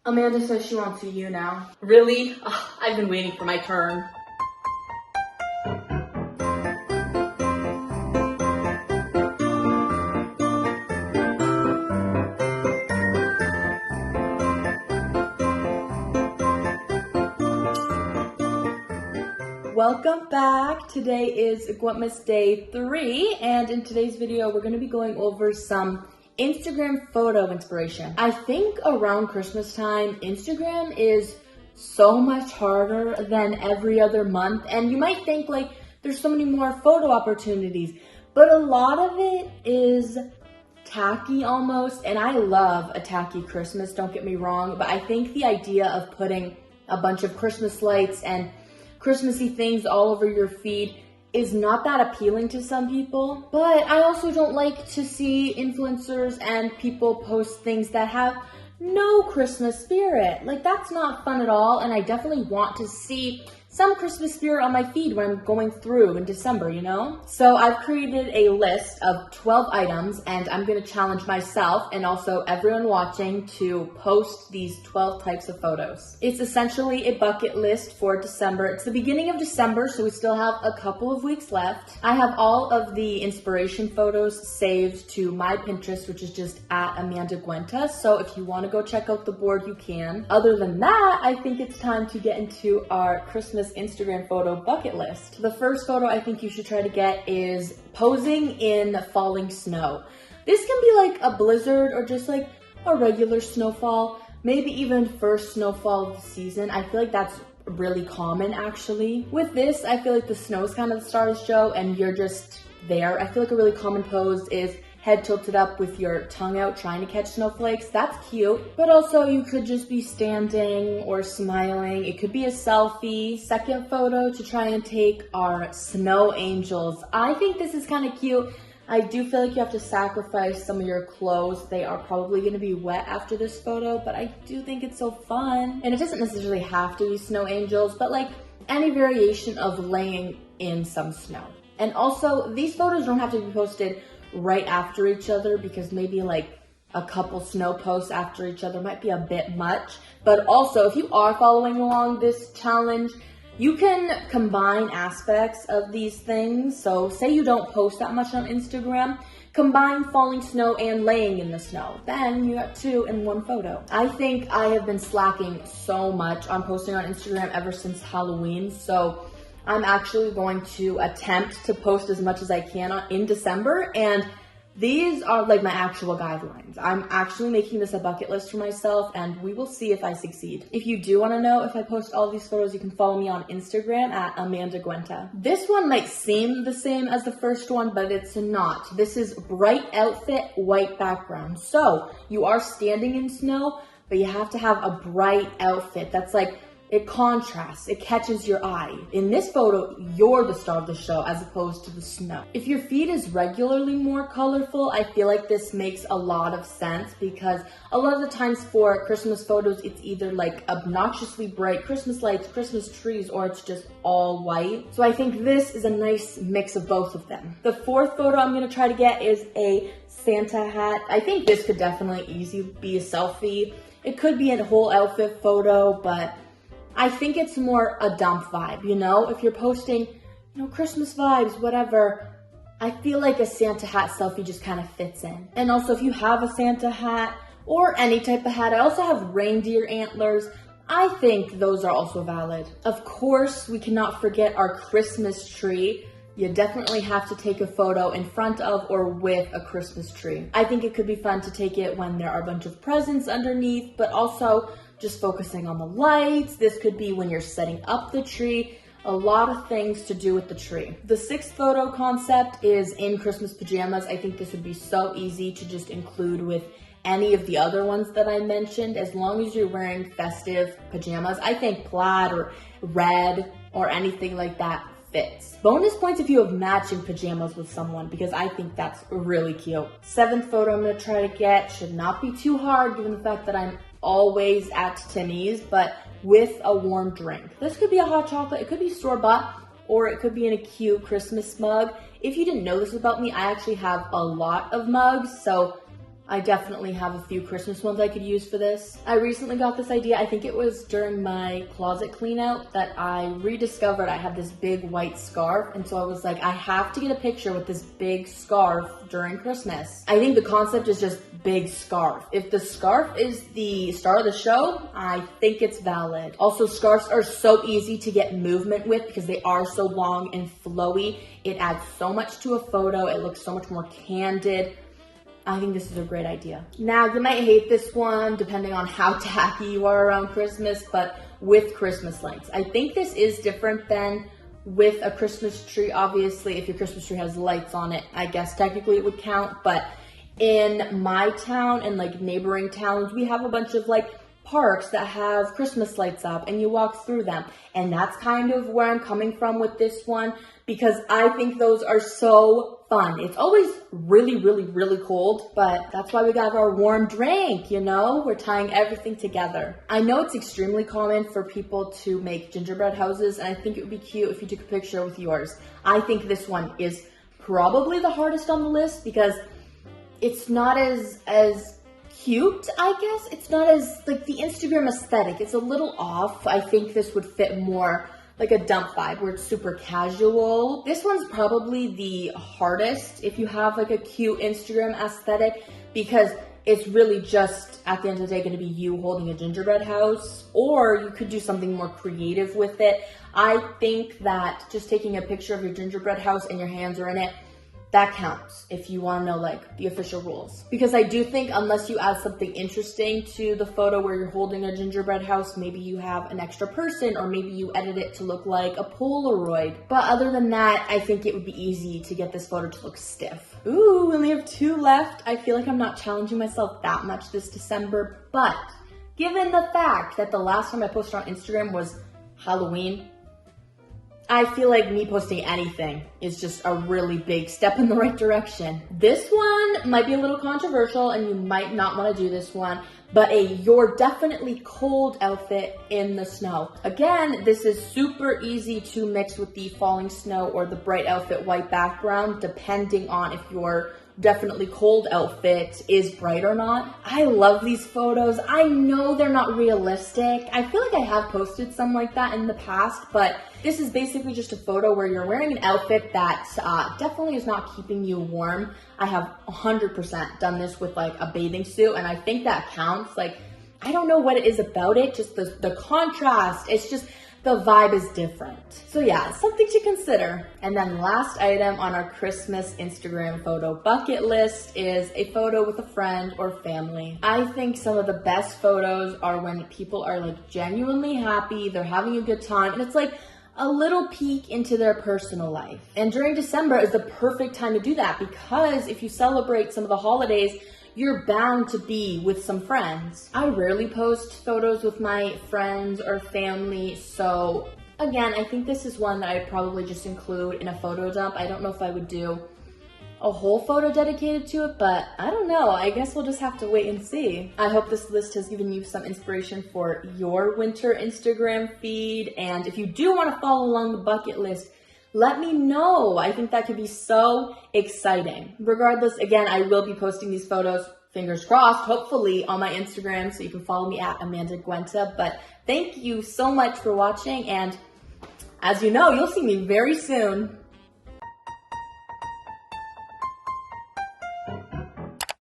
Amanda says she wants you now. Really? Ugh, I've been waiting for my turn. Welcome back. Today is guentmas day 3, and in today's video we're going to be going over some Instagram photo inspiration. I think around Christmas time, Instagram is so much harder than every other month, and you might think like there's so many more photo opportunities, but a lot of it is tacky almost, and I love a tacky Christmas, don't get me wrong, but I think the idea of putting a bunch of Christmas lights and Christmassy things all over your feed is not that appealing to some people. But I also don't like to see influencers and people post things that have no Christmas spirit. Like, that's not fun at all, and I definitely want to see some Christmas spirit on my feed when I'm going through in December, you know? So I've created a list of 12 items, and I'm gonna challenge myself and also everyone watching to post these 12 types of photos. It's essentially a bucket list for December. It's the beginning of December, so we still have a couple of weeks left. I have all of the inspiration photos saved to my Pinterest, which is just at Amanda Guenta. So if you wanna go check out the board, you can. Other than that, I think it's time to get into our Christmas Instagram photo bucket list. The first photo I think you should try to get is posing in falling snow. This can be like a blizzard or just like a regular snowfall, maybe even first snowfall of the season. I feel like that's really common actually. With this, I feel like the snow is kind of the star of the show and you're just there. I feel like a really common pose is head tilted up with your tongue out trying to catch snowflakes. That's cute. But also you could just be standing or smiling. It could be a selfie. Second photo to try and take are snow angels. I think this is kind of cute. I do feel like you have to sacrifice some of your clothes. They are probably going to be wet after this photo, but I do think it's so fun. And it doesn't necessarily have to be snow angels, but like any variation of laying in some snow. And also, these photos don't have to be posted right after each other because maybe like a couple snow posts after each other might be a bit much. But also, if you are following along this challenge, you can combine aspects of these things. So say you don't post that much on Instagram, combine falling snow and laying in the snow. Then you got 2 in 1 photo. I think I have been slacking so much on posting on Instagram ever since Halloween. So I'm actually going to attempt to post as much as I can in December, and these are like my actual guidelines. I'm actually making this a bucket list for myself, and we will see if I succeed. If you do want to know if I post all these photos, you can follow me on Instagram at Amanda Guenta. This one might seem the same as the first one, but it's not. This is bright outfit, white background. So you are standing in snow, but you have to have a bright outfit that's like, it contrasts, it catches your eye. In this photo, you're the star of the show as opposed to the snow. If your feed is regularly more colorful, I feel like this makes a lot of sense because a lot of the times for Christmas photos, it's either like obnoxiously bright Christmas lights, Christmas trees, or it's just all white. So I think this is a nice mix of both of them. The fourth photo I'm gonna try to get is a Santa hat. I think this could definitely easily be a selfie. It could be a whole outfit photo, but I think it's more a dump vibe, you know? If you're posting, Christmas vibes, whatever, I feel like a Santa hat selfie just kind of fits in. And also, if you have a Santa hat or any type of hat, I also have reindeer antlers. I think those are also valid. Of course, we cannot forget our Christmas tree. You definitely have to take a photo in front of or with a Christmas tree. I think it could be fun to take it when there are a bunch of presents underneath, but also just focusing on the lights. This could be when you're setting up the tree. A lot of things to do with the tree. The 6th photo concept is in Christmas pajamas. I think this would be so easy to just include with any of the other ones that I mentioned, as long as you're wearing festive pajamas. I think plaid or red or anything like that fits. Bonus points if you have matching pajamas with someone, because I think that's really cute. 7th photo I'm gonna try to get should not be too hard given the fact that I'm always at Timmy's, but with a warm drink. This could be a hot chocolate, it could be store-bought, or it could be in a cute Christmas mug. If you didn't know this about me, I actually have a lot of mugs, so I definitely have a few Christmas ones I could use for this. I recently got this idea, I think it was during my closet clean out, that I rediscovered I had this big white scarf, and so I was like, I have to get a picture with this big scarf during Christmas. I think the concept is just big scarf. If the scarf is the star of the show, I think it's valid. Also, scarves are so easy to get movement with because they are so long and flowy. It adds so much to a photo. It looks so much more candid. I think this is a great idea. Now, you might hate this one depending on how tacky you are around Christmas, but with Christmas lights. I think this is different than with a Christmas tree. Obviously, if your Christmas tree has lights on it, I guess technically it would count, but in my town and like neighboring towns, we have a bunch of like parks that have Christmas lights up and you walk through them. And that's kind of where I'm coming from with this one because I think those are so fun. It's always really, really, really cold, but that's why we got our warm drink, you know? We're tying everything together. I know it's extremely common for people to make gingerbread houses, and I think it would be cute if you took a picture with yours. I think this one is probably the hardest on the list because it's not as cute, I guess. It's not as, like, the Instagram aesthetic. It's a little off. I think this would fit more like a dump vibe where it's super casual. This one's probably the hardest if you have like a cute Instagram aesthetic because it's really just at the end of the day going to be you holding a gingerbread house, or you could do something more creative with it. I think that just taking a picture of your gingerbread house and your hands are in it, that counts if you want to know like the official rules. Because I do think unless you add something interesting to the photo where you're holding a gingerbread house, maybe you have an extra person or maybe you edit it to look like a Polaroid. But other than that, I think it would be easy to get this photo to look stiff. Ooh, we only have 2 left. I feel like I'm not challenging myself that much this December, but given the fact that the last time I posted on Instagram was Halloween, I feel like me posting anything is just a really big step in the right direction. This one might be a little controversial and you might not want to do this one, but a you're definitely cold outfit in the snow. Again, this is super easy to mix with the falling snow or the bright outfit white background, depending on if your definitely cold outfit is bright or not. I love these photos. I know they're not realistic. I feel like I have posted some like that in the past, but this is basically just a photo where you're wearing an outfit that definitely is not keeping you warm. I have 100% done this with like a bathing suit, and I think that counts. Like, I don't know what it is about it, just the contrast. It's just, the vibe is different. So yeah, something to consider. And then last item on our Christmas Instagram photo bucket list is a photo with a friend or family. I think some of the best photos are when people are like genuinely happy, they're having a good time, and it's like a little peek into their personal life. And during December is the perfect time to do that because if you celebrate some of the holidays, you're bound to be with some friends. I rarely post photos with my friends or family, so again, I think this is one that I'd probably just include in a photo dump. I don't know if I would do a whole photo dedicated to it, but I don't know. I guess we'll just have to wait and see. I hope this list has given you some inspiration for your winter Instagram feed, and if you do want to follow along the bucket list, let me know. I think that could be so exciting. Regardless, again, I will be posting these photos, fingers crossed, hopefully on my Instagram, so you can follow me at Amanda Guenta. But thank you so much for watching, and as you know, you'll see me very soon.